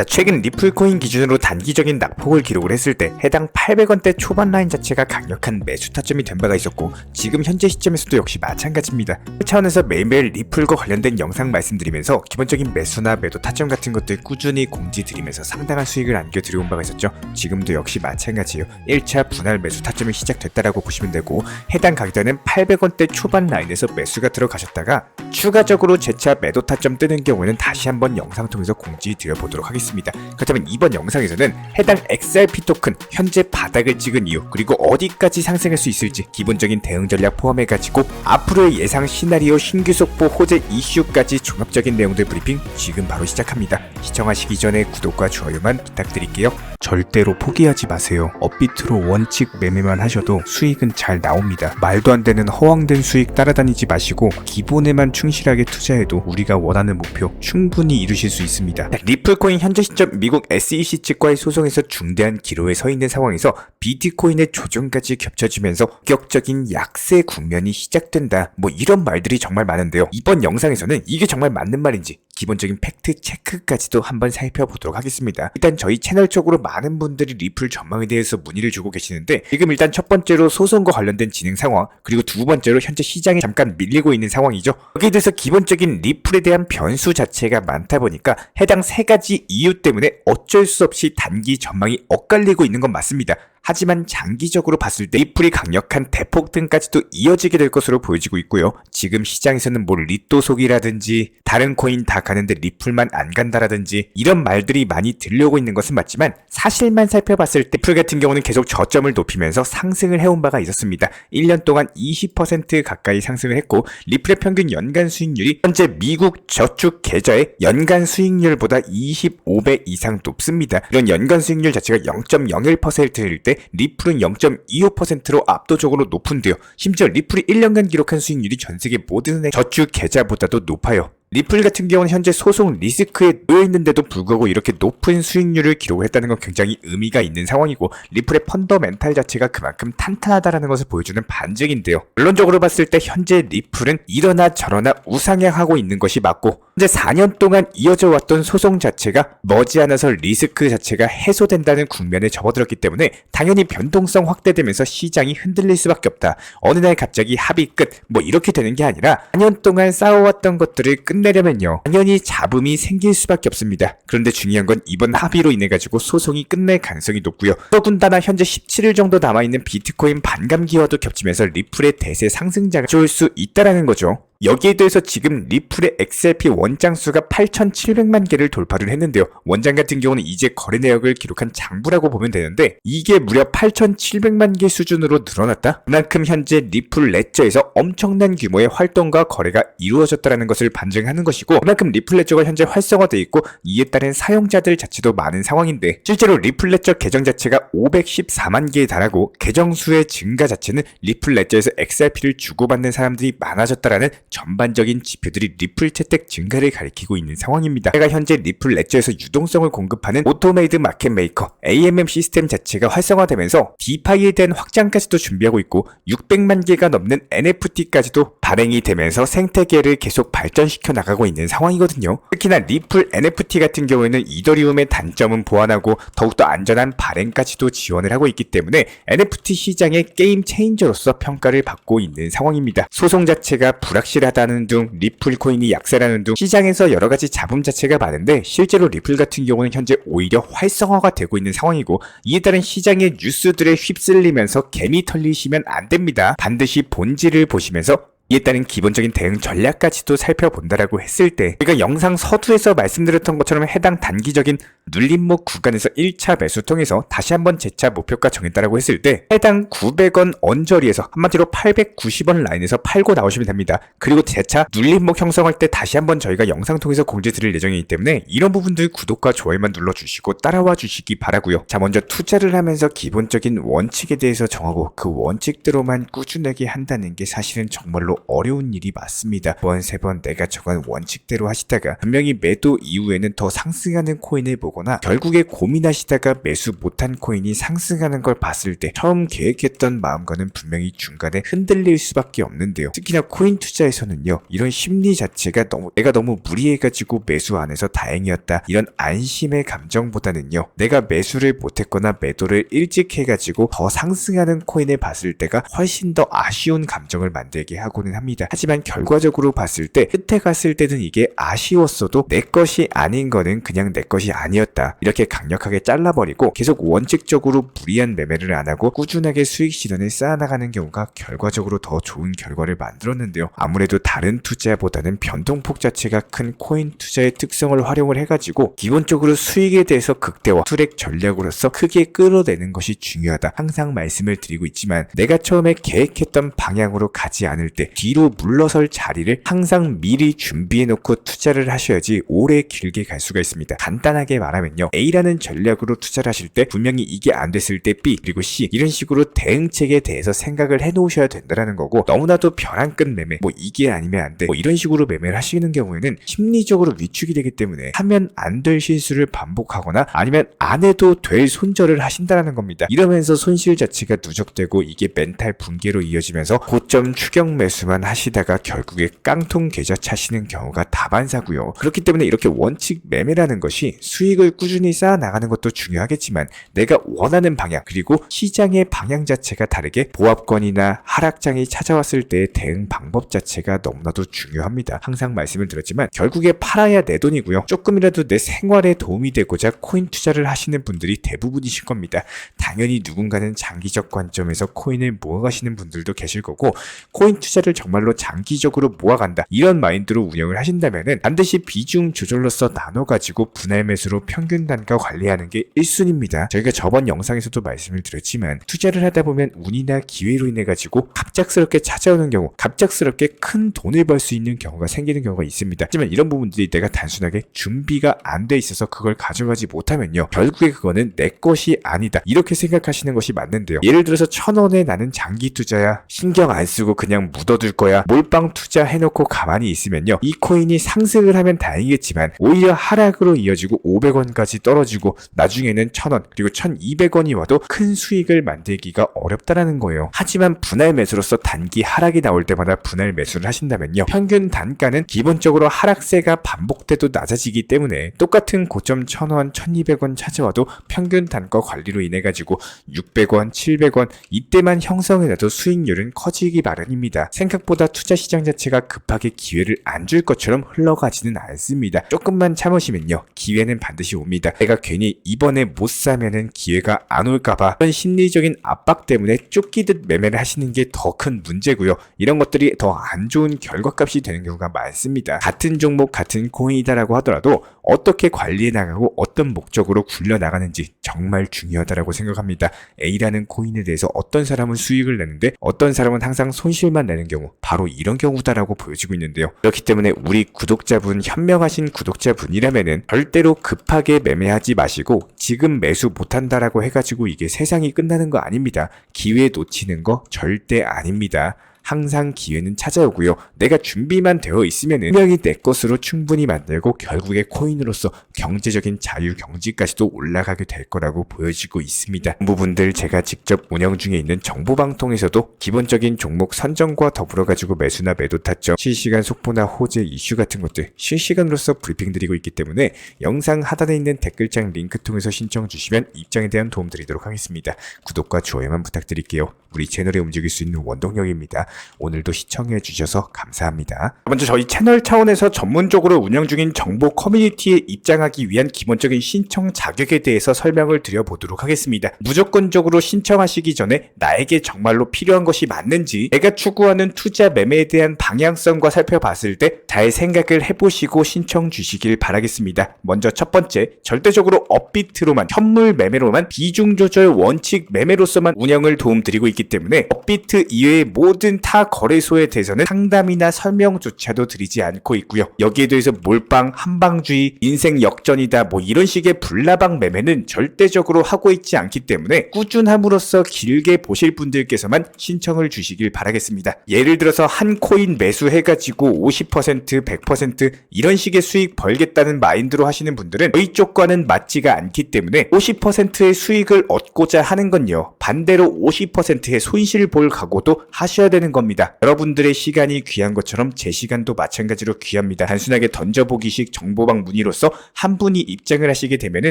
최근 리플코인 기준으로 단기적인 낙폭을 기록을 했을 때 해당 800원대 초반 라인 자체가 강력한 매수 타점이 된 바가 있었고, 지금 현재 시점에서도 역시 마찬가지입니다. 그 차원에서 매일매일 리플과 관련된 영상 말씀드리면서 기본적인 매수나 매도 타점 같은 것들 꾸준히 공지드리면서 상당한 수익을 안겨드려온 바가 있었죠. 지금도 역시 마찬가지예요. 1차 분할 매수 타점이 시작됐다라고 보시면 되고, 해당 가격대는 800원대 초반 라인에서 매수가 들어가셨다가 추가적으로 재차 매도 타점 뜨는 경우에는 다시 한번 영상 통해서 공지드려 보도록 하겠습니다. 그렇다면 이번 영상에서는 해당 XRP 토큰 현재 바닥을 찍은 이유, 그리고 어디까지 상승할 수 있을지 기본적인 대응 전략 포함해가지고 앞으로의 예상 시나리오, 신규 속보, 호재 이슈까지 종합적인 내용들 브리핑 지금 바로 시작합니다. 시청하시기 전에 구독과 좋아요만 부탁드릴게요. 절대로 포기하지 마세요. 업비트로 원칙 매매만 하셔도 수익은 잘 나옵니다. 말도 안 되는 허황된 수익 따라다니지 마시고 기본에만 충실하게 투자해도 우리가 원하는 목표 충분히 이루실 수 있습니다. 리플코인 현재 시점 미국 SEC 측과의 소송에서 중대한 기로에 서 있는 상황에서 비트코인의 조정까지 겹쳐지면서 본격적인 약세 국면이 시작된다, 이런 말들이 정말 많은데요. 이번 영상에서는 이게 정말 맞는 말인지 기본적인 팩트 체크까지도 한번 살펴보도록 하겠습니다. 일단 저희 채널 쪽으로 많은 분들이 리플 전망에 대해서 문의를 주고 계시는데, 지금 일단 첫 번째로 소송과 관련된 진행 상황, 그리고 두 번째로 현재 시장이 잠깐 밀리고 있는 상황이죠. 여기에 대해서 기본적인 리플에 대한 변수 자체가 많다 보니까 해당 세 가지 이유 때문에 어쩔 수 없이 단기 전망이 엇갈리고 있는 건 맞습니다. 하지만 장기적으로 봤을 때 리플이 강력한 대폭등까지도 이어지게 될 것으로 보여지고 있고요. 지금 시장에서는 리또 속이라든지 다른 코인 다 가는데 리플만 안 간다라든지 이런 말들이 많이 들려오고 있는 것은 맞지만, 사실만 살펴봤을 때 리플 같은 경우는 계속 저점을 높이면서 상승을 해온 바가 있었습니다. 1년 동안 20% 가까이 상승을 했고, 리플의 평균 연간 수익률이 현재 미국 저축 계좌의 연간 수익률보다 25배 이상 높습니다. 이런 연간 수익률 자체가 0.01%일 때 리플은 0.25%로 압도적으로 높은데요. 심지어 리플이 1년간 기록한 수익률이 전세계 모든 저축 계좌보다도 높아요. 리플 같은 경우는 현재 소송 리스크에 놓여있는데도 불구하고 이렇게 높은 수익률을 기록을 했다는 건 굉장히 의미가 있는 상황이고, 리플의 펀더멘탈 자체가 그만큼 탄탄하다는 것을 보여주는 반증인데요. 결론적으로 봤을 때 현재 리플은 이러나 저러나 우상향하고 있는 것이 맞고, 현재 4년 동안 이어져 왔던 소송 자체가 머지않아서 리스크 자체가 해소된다는 국면에 접어들었기 때문에 당연히 변동성 확대되면서 시장이 흔들릴 수밖에 없다. 어느 날 갑자기 합의 끝 이렇게 되는 게 아니라 4년 동안 쌓아왔던 것들을 끝내려면요, 당연히 잡음이 생길 수밖에 없습니다. 그런데 중요한 건 이번 합의로 인해 가지고 소송이 끝낼 가능성이 높고요. 더군다나 현재 17일 정도 남아있는 비트코인 반감기와도 겹치면서 리플의 대세 상승자가 좋을 수 있다라는 거죠. 여기에 대해서 지금 리플의 XRP 원장 수가 8,700만 개를 돌파를 했는데요. 원장 같은 경우는 이제 거래 내역을 기록한 장부라고 보면 되는데, 이게 무려 8,700만 개 수준으로 늘어났다? 그만큼 현재 리플 레저에서 엄청난 규모의 활동과 거래가 이루어졌다는 것을 반증하는 것이고, 그만큼 리플 레저가 현재 활성화되어 있고 이에 따른 사용자들 자체도 많은 상황인데, 실제로 리플 레저 계정 자체가 514만 개에 달하고 계정 수의 증가 자체는 리플 레저에서 XRP를 주고받는 사람들이 많아졌다라는 전반적인 지표들이 리플 채택 증가를 가리키고 있는 상황입니다. 제가 현재 리플 레저에서 유동성을 공급하는 오토메이드 마켓 메이커 AMM 시스템 자체가 활성화되면서 디파이에 대한 확장까지도 준비하고 있고, 600만 개가 넘는 NFT까지도 발행이 되면서 생태계를 계속 발전시켜 나가고 있는 상황이거든요. 특히나 리플 NFT 같은 경우에는 이더리움의 단점은 보완하고 더욱더 안전한 발행까지도 지원을 하고 있기 때문에 NFT 시장의 게임 체인저로서 평가를 받고 있는 상황입니다. 소송 자체가 불확실하다는 둥, 리플 코인이 약세라는 둥, 시장에서 여러가지 잡음 자체가 많은데, 실제로 리플 같은 경우는 현재 오히려 활성화가 되고 있는 상황이고, 이에 따른 시장의 뉴스들에 휩쓸리면서 개미 털리시면 안 됩니다. 반드시 본질을 보시면서 이에 따른 기본적인 대응 전략까지도 살펴본다라고 했을 때, 우리가 영상 서두에서 말씀드렸던 것처럼 해당 단기적인 눌림목 구간에서 1차 매수 통해서 다시 한번 재차 목표가 정했다라고 했을 때, 해당 900원 언저리에서 한마디로 890원 라인에서 팔고 나오시면 됩니다. 그리고 재차 눌림목 형성할 때 다시 한번 저희가 영상 통해서 공지 드릴 예정이기 때문에 이런 부분들 구독과 좋아요만 눌러주시고 따라와 주시기 바라고요. 자, 먼저 투자를 하면서 기본적인 원칙에 대해서 정하고 그 원칙대로만 꾸준하게 한다는 게 사실은 정말로 어려운 일이 맞습니다. 두 번, 세 번 내가 정한 원칙대로 하시다가 분명히 매도 이후에는 더 상승하는 코인을 보거나 결국에 고민하시다가 매수 못한 코인이 상승하는 걸 봤을 때 처음 계획했던 마음과는 분명히 중간에 흔들릴 수밖에 없는데요. 특히나 코인 투자에서는요, 이런 심리 자체가 내가 너무 무리해가지고 매수 안 해서 다행이었다, 이런 안심의 감정보다는요, 내가 매수를 못했거나 매도를 일찍 해가지고 더 상승하는 코인을 봤을 때가 훨씬 더 아쉬운 감정을 만들게 하고는 합니다. 하지만 결과적으로 봤을 때 끝에 갔을 때는 이게 아쉬웠어도 내 것이 아닌 거는 그냥 내 것이 아니었다, 이렇게 강력하게 잘라버리고 계속 원칙적으로 무리한 매매를 안 하고 꾸준하게 수익 실현을 쌓아나가는 경우가 결과적으로 더 좋은 결과를 만들었는데요. 아무래도 다른 투자보다는 변동폭 자체가 큰 코인 투자의 특성을 활용을 해가지고 기본적으로 수익에 대해서 극대화, 수익 전략으로서 크게 끌어내는 것이 중요하다, 항상 말씀을 드리고 있지만 내가 처음에 계획했던 방향으로 가지 않을 때 뒤로 물러설 자리를 항상 미리 준비해놓고 투자를 하셔야지 오래 길게 갈 수가 있습니다. 간단하게 말하면요, A라는 전략으로 투자를 하실 때 분명히 이게 안 됐을 때 B 그리고 C, 이런 식으로 대응책에 대해서 생각을 해놓으셔야 된다는 거고, 너무나도 벼랑 끝 매매, 이게 아니면 안 돼, 이런 식으로 매매를 하시는 경우에는 심리적으로 위축이 되기 때문에 하면 안 될 실수를 반복하거나 아니면 안 해도 될 손절을 하신다는 겁니다. 이러면서 손실 자체가 누적되고 이게 멘탈 붕괴로 이어지면서 고점 추격 매수만 하시다가 결국에 깡통 계좌 차시는 경우가 다반사고요. 그렇기 때문에 이렇게 원칙 매매라는 것이 수익을 꾸준히 쌓아 나가는 것도 중요하겠지만 내가 원하는 방향 그리고 시장의 방향 자체가 다르게 보합권이나 하락장이 찾아왔을 때의 대응 방법 자체가 너무나도 중요합니다. 항상 말씀을 드렸지만 결국에 팔아야 내 돈이고요. 조금이라도 내 생활에 도움이 되고자 코인 투자를 하시는 분들이 대부분이실 겁니다. 당연히 누군가는 장기적 관점에서 코인을 모아가시는 분들도 계실 거고, 코인 투자를 정말로 장기적으로 모아간다 이런 마인드로 운영을 하신다면은 반드시 비중 조절로서 나눠가지고 분할 매수로 평균 단가 관리하는 게 1순위입니다. 저희가 저번 영상에서도 말씀을 드렸지만 투자를 하다 보면 운이나 기회로 인해 가지고 갑작스럽게 찾아오는 경우, 갑작스럽게 큰 돈을 벌 수 있는 경우가 생기는 경우가 있습니다. 하지만 이런 부분들이 내가 단순하게 준비가 안 돼 있어서 그걸 가져가지 못하면요, 결국에 그거는 내 것이 아니다 이렇게 생각하시는 것이 맞는데요. 예를 들어서 1,000원에 나는 장기 투자야, 신경 안 쓰고 그냥 묻어둘 거야, 몰빵 투자 해놓고 가만히 있으면요, 이 코인이 상승을 하면 다행이겠지만 오히려 하락으로 이어지고 500원까지 떨어지고 나중에는 1,000원 그리고 1,200원이 와도 큰 수익을 만들기가 어렵다라는 거예요. 하지만 분할 매수로서 단기 하락이 나올 때마다 분할 매수를 하신다면요, 평균 단가는 기본적으로 하락세가 반복돼도 낮아지기 때문에 똑같은 고점 1,000원, 1,200원 찾아와도 평균 단가 관리로 인해 가지고 600원, 700원 이때만 형성해놔도 수익률은 커지기 마련입니다. 생각보다 투자 시장 자체가 급하게 기회를 안 줄 것처럼 흘러가지는 않습니다. 조금만 참으시면요, 기회는 반드시 옵니다. 내가 괜히 이번에 못 사면은 기회가 안 올까봐 그런 심리적인 압박 때문에 쫓기듯 매매를 하시는 게 더 큰 문제고요. 이런 것들이 더 안 좋은 결과값이 되는 경우가 많습니다. 같은 종목 같은 코인이다라고 하더라도 어떻게 관리해 나가고 어떤 목적으로 굴려 나가는지 정말 중요하다라고 생각합니다. A라는 코인에 대해서 어떤 사람은 수익을 내는데 어떤 사람은 항상 손실만 내는 경우, 바로 이런 경우다라고 보여지고 있는데요. 그렇기 때문에 우리 구독자분, 현명하신 구독자분이라면은 절대로 급하게 매매하지 마시고 지금 매수 못한다라고 해가지고 이게 세상이 끝나는 거 아닙니다. 기회 놓치는 거 절대 아닙니다. 항상 기회는 찾아오고요. 내가 준비만 되어 있으면 분명히 내 것으로 충분히 만들고 결국에 코인으로서 경제적인 자유 경지까지도 올라가게 될 거라고 보여지고 있습니다. 이 부분들 제가 직접 운영 중에 있는 정보방통에서도 기본적인 종목 선정과 더불어 가지고 매수나 매도 타점, 실시간 속보나 호재 이슈 같은 것들 실시간으로서 브리핑 드리고 있기 때문에 영상 하단에 있는 댓글창 링크 통해서 신청 주시면 입장에 대한 도움 드리도록 하겠습니다. 구독과 좋아요만 부탁드릴게요. 우리 채널에 움직일 수 있는 원동력입니다. 오늘도 시청해 주셔서 감사합니다. 먼저 저희 채널 차원에서 전문적으로 운영 중인 정보 커뮤니티에 입장하기 위한 기본적인 신청 자격에 대해서 설명을 드려보도록 하겠습니다. 무조건적으로 신청하시기 전에 나에게 정말로 필요한 것이 맞는지, 내가 추구하는 투자 매매에 대한 방향성과 살펴봤을 때 잘 생각을 해보시고 신청 주시길 바라겠습니다. 먼저 첫 번째, 절대적으로 업비트로만, 현물 매매로만, 비중 조절 원칙 매매로서만 운영을 도움드리고 있기 있기 때문에 업비트 이외의 모든 타 거래소에 대해서는 상담이나 설명조차도 드리지 않고 있고요. 여기에 대해서 몰빵, 한방주의, 인생 역전이다 뭐 이런 식의 불나방 매매는 절대적으로 하고 있지 않기 때문에 꾸준함으로써 길게 보실 분들께서만 신청을 주시길 바라겠습니다. 예를 들어서 한 코인 매수해가지고 50%, 100% 이런 식의 수익 벌겠다는 마인드로 하시는 분들은 저희 쪽과는 맞지가 않기 때문에 50%의 수익을 얻고자 하는 건요, 반대로 50%의 손실 볼 각오도 하셔야 되는 겁니다. 여러분들의 시간이 귀한 것처럼 제 시간도 마찬가지로 귀합니다. 단순하게 던져보기식 정보방 문의로서 한 분이 입장을 하시게 되면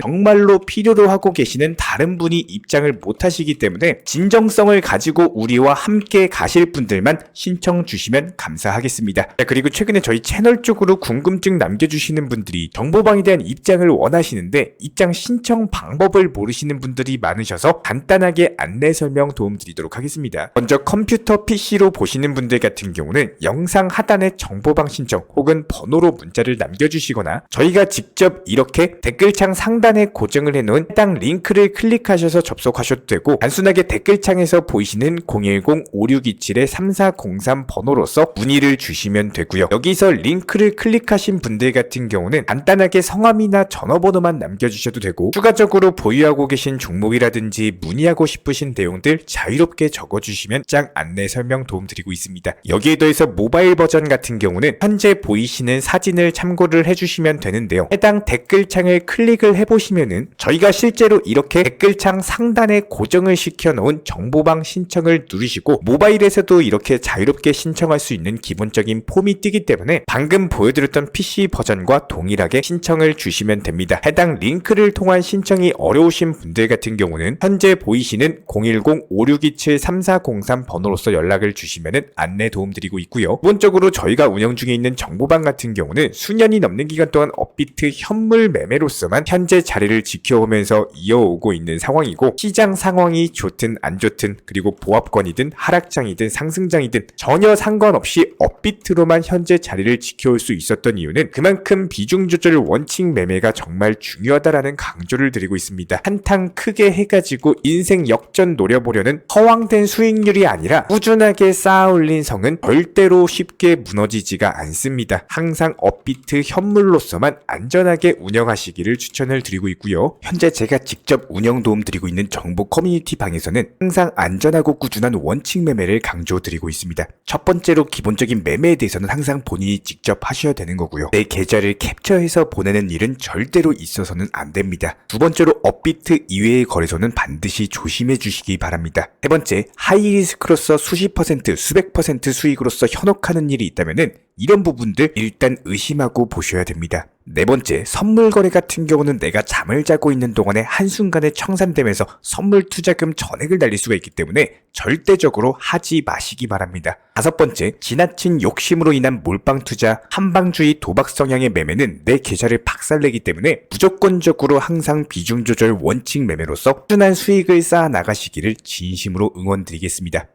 정말로 필요로 하고 계시는 다른 분이 입장을 못 하시기 때문에 진정성을 가지고 우리와 함께 가실 분들만 신청 주시면 감사하겠습니다. 자, 그리고 최근에 저희 채널 쪽으로 궁금증 남겨주시는 분들이 정보방에 대한 입장을 원하시는데 입장 신청 방법을 모르시는 분들이 많으셔서 간단하게 안내 설명 도움드리도록 하겠습니다. 먼저 컴퓨터 PC로 보시는 분들 같은 경우는 영상 하단에 정보방 신청 혹은 번호로 문자를 남겨주시거나 저희가 직접 이렇게 댓글창 상단에 고정을 해놓은 해당 링크를 클릭하셔서 접속하셔도 되고, 단순하게 댓글창에서 보이시는 010-5627-3403 번호로서 문의를 주시면 되고요. 여기서 링크를 클릭하신 분들 같은 경우는 간단하게 성함이나 전화번호만 남겨주셔도 되고, 추가적으로 보유하고 계신 종목이라든지 문의하고 싶으신 내용들 자유롭게 적어주시면 짱 안내 설명 도움드리고 있습니다. 여기에 더해서 모바일 버전 같은 경우는 현재 보이시는 사진을 참고를 해주시면 되는데요. 해당 댓글창을 클릭을 해보시면은 저희가 실제로 이렇게 댓글창 상단에 고정을 시켜놓은 정보방 신청을 누르시고 모바일에서도 이렇게 자유롭게 신청할 수 있는 기본적인 폼이 뜨기 때문에 방금 보여드렸던 PC 버전과 동일하게 신청을 주시면 됩니다. 해당 링크를 통한 신청이 어려우신 분들 같은 경우는 현재 보이시는 010-5627-3403 번호로서 연락을 주시면 안내 도움드리고 있고요. 기본적으로 저희가 운영 중에 있는 정보방 같은 경우는 수년이 넘는 기간 동안 업비트 현물 매매로서만 현재 자리를 지켜오면서 이어오고 있는 상황이고, 시장 상황이 좋든 안 좋든 그리고 보합권이든 하락장이든 상승장이든 전혀 상관없이 업비트로만 현재 자리를 지켜올 수 있었던 이유는 그만큼 비중 조절 원칙 매매가 정말 중요하다라는 강조를 드리고 있습니다. 한탕 크게 해가지고 인생 역전 노려보려는 허황된 수익률이 아니라 꾸준하게 쌓아올린 성은 절대로 쉽게 무너지지가 않습니다. 항상 업비트 현물로서만 안전하게 운영하시기를 추천을 드리고 있고요. 현재 제가 직접 운영 도움드리고 있는 정보 커뮤니티 방에서는 항상 안전하고 꾸준한 원칙 매매를 강조드리고 있습니다. 첫 번째로 기본적인 매매에 대해서는 항상 본인이 직접 하셔야 되는 거고요. 내 계좌를 캡처해서 보내는 일은 절대로 있어서는 안 됩니다. 두 번째로 업비트 이외의 거래소는 반드시 조심해 주시기 바랍니다. 세 번째, 하이리스크로서 수십 퍼센트, 수백 퍼센트 수익으로서 현혹하는 일이 있다면은 이런 부분들 일단 의심하고 보셔야 됩니다. 네 번째, 선물 거래 같은 경우는 내가 잠을 자고 있는 동안에 한순간에 청산되면서 선물 투자금 전액을 날릴 수가 있기 때문에 절대적으로 하지 마시기 바랍니다. 다섯 번째, 지나친 욕심으로 인한 몰빵 투자, 한방주의 도박 성향의 매매는 내 계좌를 박살내기 때문에 무조건적으로 항상 비중 조절 원칙 매매로서 꾸준한 수익을 쌓아 나가시기를 진심으로 응원드리겠습니다.